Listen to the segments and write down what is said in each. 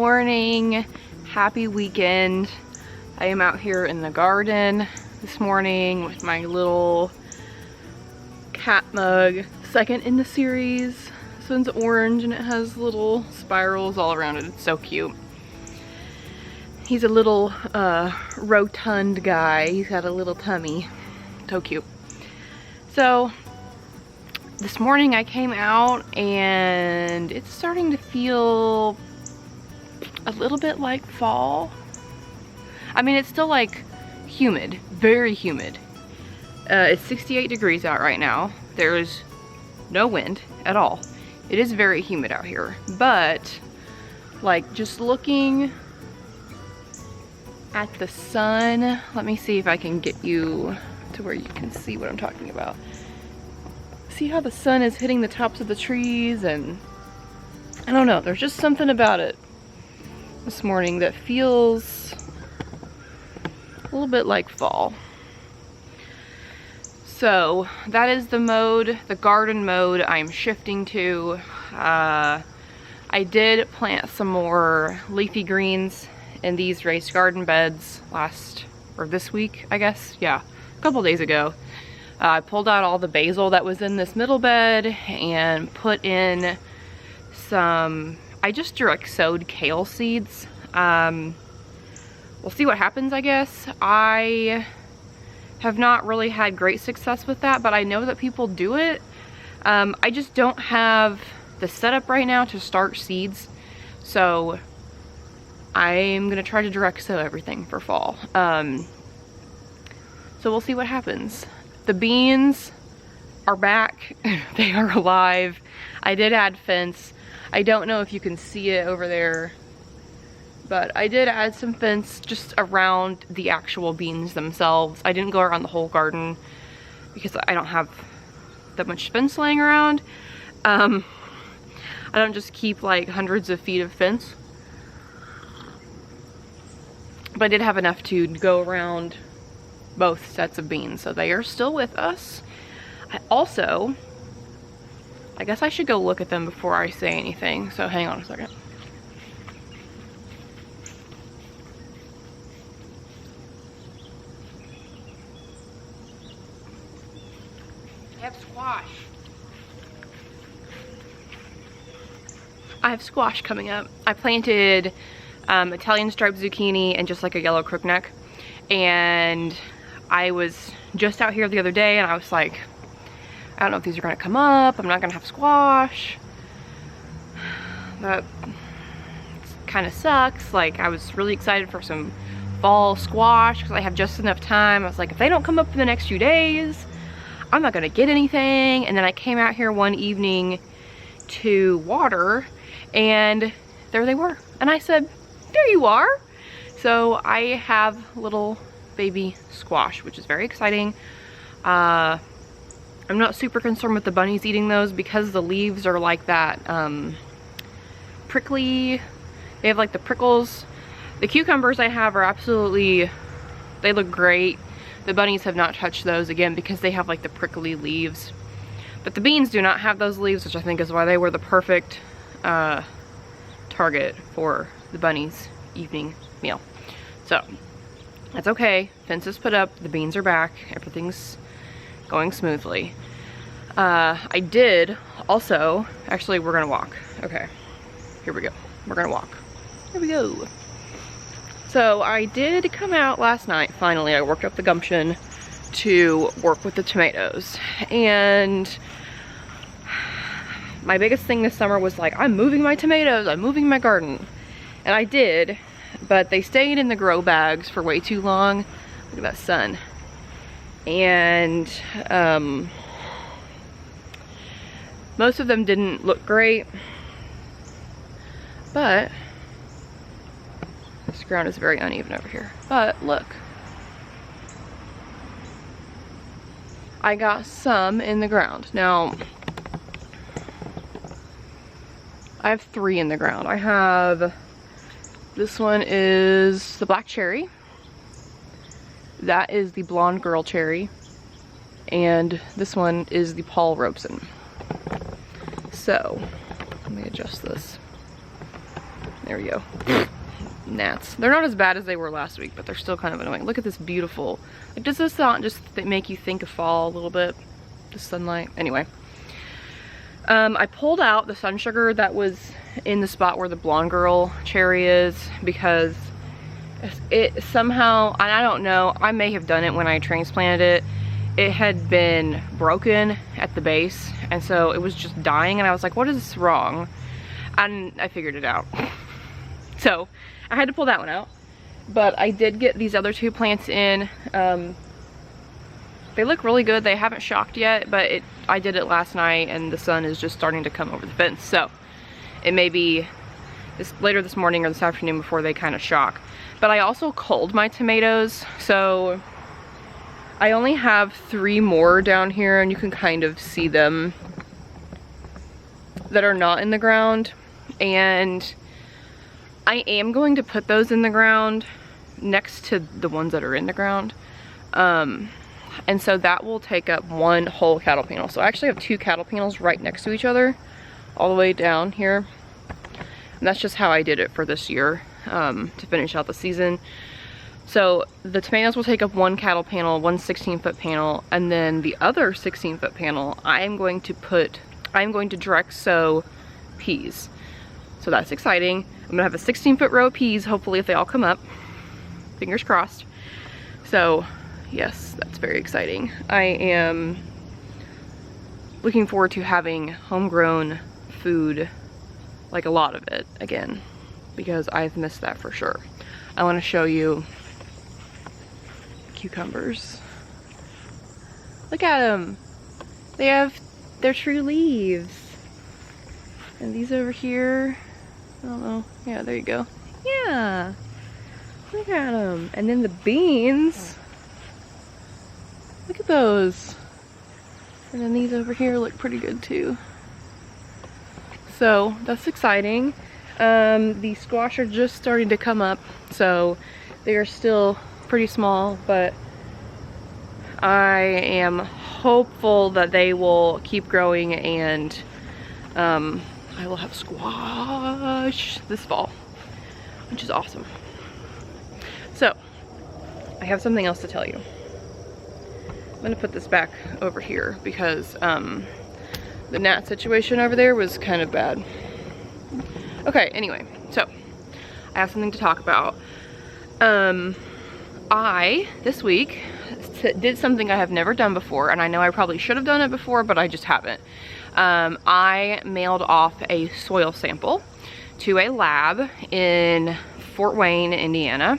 morning, happy weekend. I am out here in the garden this morning with my little cat mug, second in the series. This one's orange and it has little spirals all around it. It's so cute. He's a little rotund guy. He's got a little tummy. So cute. So this morning I came out and it's starting to feel a little bit like fall. I mean, it's still like humid, very humid. It's 68 degrees out right now. There's no wind at all. It is very humid out here, but like just looking at the sun, let me see if I can get you to where you can see what I'm talking about. See how the sun is hitting the tops of the trees, and I don't know, there's just something about it this morning that feels a little bit like fall. So that is the mode, the garden mode I'm shifting to. I did plant some more leafy greens in these raised garden beds this week, I guess. Yeah, a couple days ago. I pulled out all the basil that was in this middle bed and put in some, I just direct sowed kale seeds. We'll see what happens, I guess. I have not really had great success with that, but I know that people do it. I just don't have the setup right now to start seeds. So I'm gonna try to direct sow everything for fall. So we'll see what happens. The beans are back. They are alive. I did add fence. I don't know if you can see it over there, but I did add some fence just around the actual beans themselves. I didn't go around the whole garden because I don't have that much fence laying around. I don't just keep like hundreds of feet of fence. But I did have enough to go around both sets of beans, so they are still with us. I guess I should go look at them before I say anything, so hang on a second. I have squash. I have squash coming up. I planted Italian striped zucchini and just like a yellow crookneck, and I was just out here the other day and I was like, I don't know if these are gonna come up. I'm not gonna have squash. That kind of sucks. Like, I was really excited for some fall squash because I have just enough time. I was like, if they don't come up in the next few days, I'm not gonna get anything. And then I came out here one evening to water and there they were. And I said, there you are. So I have little baby squash, which is very exciting. I'm not super concerned with the bunnies eating those because the leaves are like that prickly. They have like the prickles. The cucumbers I have are absolutely, they look great. The bunnies have not touched those again because they have like the prickly leaves. But the beans do not have those leaves, which I think is why they were the perfect target for the bunnies' evening meal. So that's okay. Fence is put up, the beans are back, everything's going smoothly. I did also, actually we're gonna walk. Okay, here we go. We're gonna walk. Here we go. So I did come out last night, finally. I worked up the gumption to work with the tomatoes. And my biggest thing this summer was like, I'm moving my tomatoes, I'm moving my garden. And I did, but they stayed in the grow bags for way too long. Look at that sun. And most of them didn't look great, but this ground is very uneven over here. But look, I got some in the ground. Now, I have 3 in the ground. I have, this one is the black cherry. That is the blonde girl cherry. And this one is the Paul Robeson. So, let me adjust this. There you go. Gnats. They're not as bad as they were last week, but they're still kind of annoying. Look at this beautiful, like, does this not just make you think of fall a little bit? The sunlight. Anyway. I pulled out the sun sugar that was in the spot where the blonde girl cherry is because it somehow, and I don't know, I may have done it when I transplanted it. It had been broken at the base, and so it was just dying, and I was like, what is wrong? And I figured it out. So I had to pull that one out, but I did get these other two plants in. They look really good. They haven't shocked yet, but I did it last night, and the sun is just starting to come over the fence, so it may be later this morning or this afternoon before they kind of shock. But I also culled my tomatoes, so I only have 3 more down here, and you can kind of see them that are not in the ground. And I am going to put those in the ground next to the ones that are in the ground. And so that will take up 1 whole cattle panel. So I actually have 2 cattle panels right next to each other, all the way down here. And that's just how I did it for this year, to finish out the season. So the tomatoes will take up 1 cattle panel, 1 16-foot panel, and then the other 16-foot panel, I'm going to direct sow peas. So that's exciting. I'm gonna have a 16-foot row of peas, hopefully, if they all come up. Fingers crossed. So yes, that's very exciting. I am looking forward to having homegrown food, like a lot of it again, because I've missed that for sure. I want to show you cucumbers. Look at them. They have their true leaves. And these over here, I don't know. Yeah, there you go. Yeah. Look at them. And then the beans. Look at those. And then these over here look pretty good too. So that's exciting. The squash are just starting to come up, so they are still pretty small, but I am hopeful that they will keep growing, and I will have squash this fall, which is awesome. So I have something else to tell you. I'm gonna put this back over here because the gnat situation over there was kind of bad. Okay, anyway, so I have something to talk about. I, this week, did something I have never done before, and I know I probably should have done it before, but I just haven't. I mailed off a soil sample to a lab in Fort Wayne, Indiana,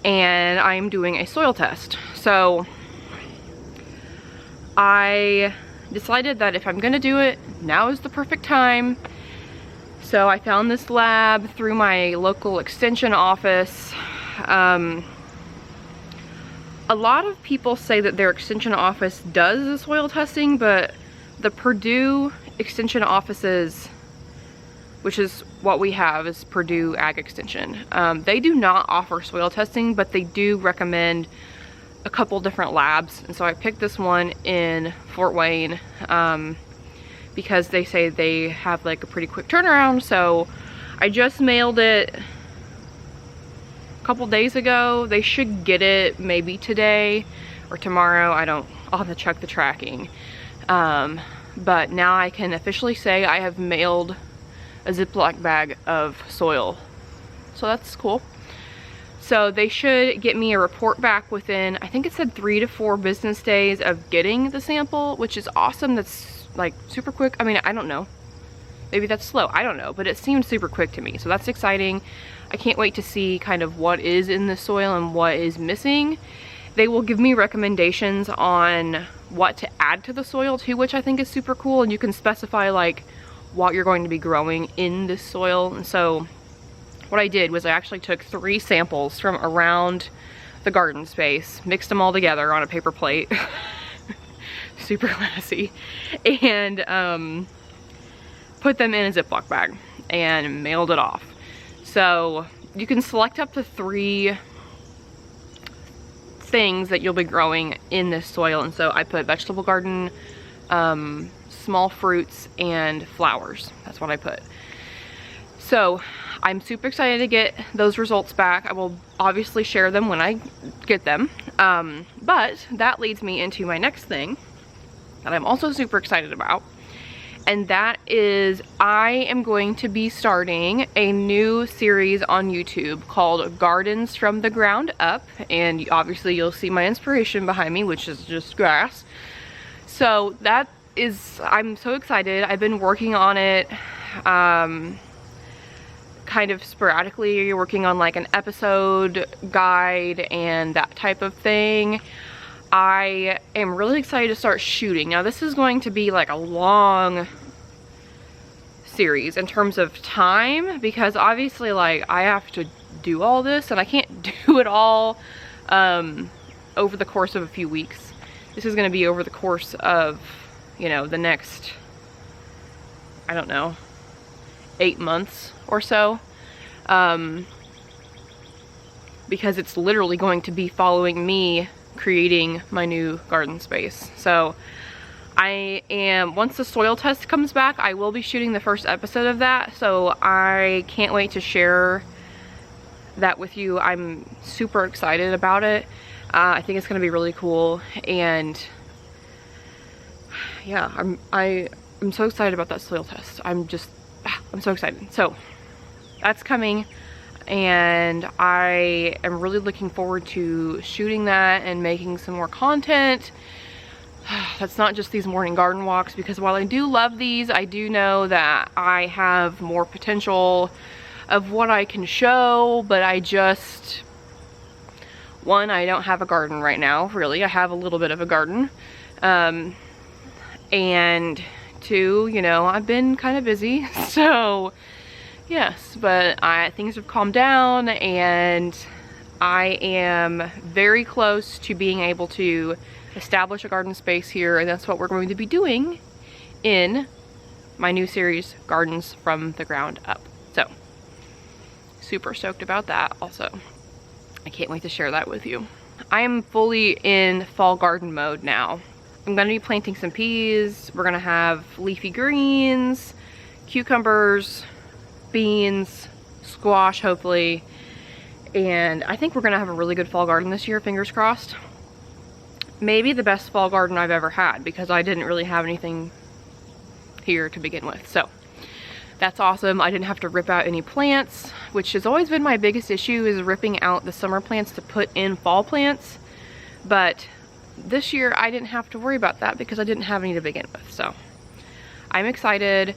and I'm doing a soil test. So I decided that if I'm gonna do it, now is the perfect time. So I found this lab through my local extension office. A lot of people say that their extension office does the soil testing, but the Purdue extension offices, which is what we have, is Purdue Ag Extension. They do not offer soil testing, but they do recommend a couple different labs. And so I picked this one in Fort Wayne because they say they have like a pretty quick turnaround. So I just mailed it a couple days ago. They should get it maybe today or tomorrow. I'll have to check the tracking. But now I can officially say I have mailed a Ziploc bag of soil. So that's cool. So they should get me a report back within, I think it said 3 to 4 business days of getting the sample, which is awesome. That's like super quick. I mean, I don't know. Maybe that's slow. I don't know, but it seemed super quick to me. So that's exciting. I can't wait to see kind of what is in the soil and what is missing. They will give me recommendations on what to add to the soil too, which I think is super cool. And you can specify like what you're going to be growing in this soil. And so what I did was I actually took 3 samples from around the garden space, mixed them all together on a paper plate, super classy, and put them in a Ziploc bag and mailed it off. So you can select up to 3 things that you'll be growing in this soil. And so I put vegetable garden, small fruits, and flowers. That's what I put. So I'm super excited to get those results back. I will obviously share them when I get them. But that leads me into my next thing that I'm also super excited about. And that is, I am going to be starting a new series on YouTube called Gardens from the Ground Up. And obviously you'll see my inspiration behind me, which is just grass. So that is, I'm so excited. I've been working on it kind of sporadically, working on like an episode guide and that type of thing. I am really excited to start shooting. Now this is going to be like a long series in terms of time, because obviously like I have to do all this and I can't do it all over the course of a few weeks. This is going to be over the course of, you know, the next, I don't know, 8 months or so. Because it's literally going to be following me creating my new garden space. So I am, once the soil test comes back, I will be shooting the first episode of that. So I can't wait to share that with you. I'm super excited about it. I think it's going to be really cool. And yeah, I'm so excited about that soil test. I'm so excited. So that's coming. And I am really looking forward to shooting that and making some more content. That's not just these morning garden walks, because while I do love these, I do know that I have more potential of what I can show, but I just, one, I don't have a garden right now, really. I have a little bit of a garden. And two, you know, I've been kind of busy, so yes, but things have calmed down and I am very close to being able to establish a garden space here, and that's what we're going to be doing in my new series, Gardens from the Ground Up. So, super stoked about that also. I can't wait to share that with you. I am fully in fall garden mode now. I'm going to be planting some peas. We're going to have leafy greens, cucumbers, beans, squash hopefully, and I think we're gonna have a really good fall garden this year, fingers crossed. Maybe the best fall garden I've ever had, because I didn't really have anything here to begin with. So that's awesome. I didn't have to rip out any plants, which has always been my biggest issue, is ripping out the summer plants to put in fall plants. But this year I didn't have to worry about that because I didn't have any to begin with. So I'm excited.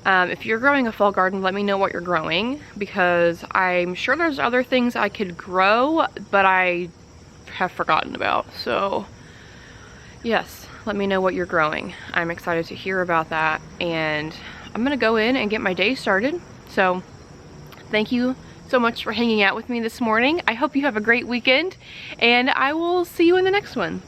If you're growing a fall garden, let me know what you're growing, because I'm sure there's other things I could grow, but I have forgotten about. So yes, let me know what you're growing. I'm excited to hear about that, and I'm gonna go in and get my day started. So thank you so much for hanging out with me this morning. I hope you have a great weekend, and I will see you in the next one.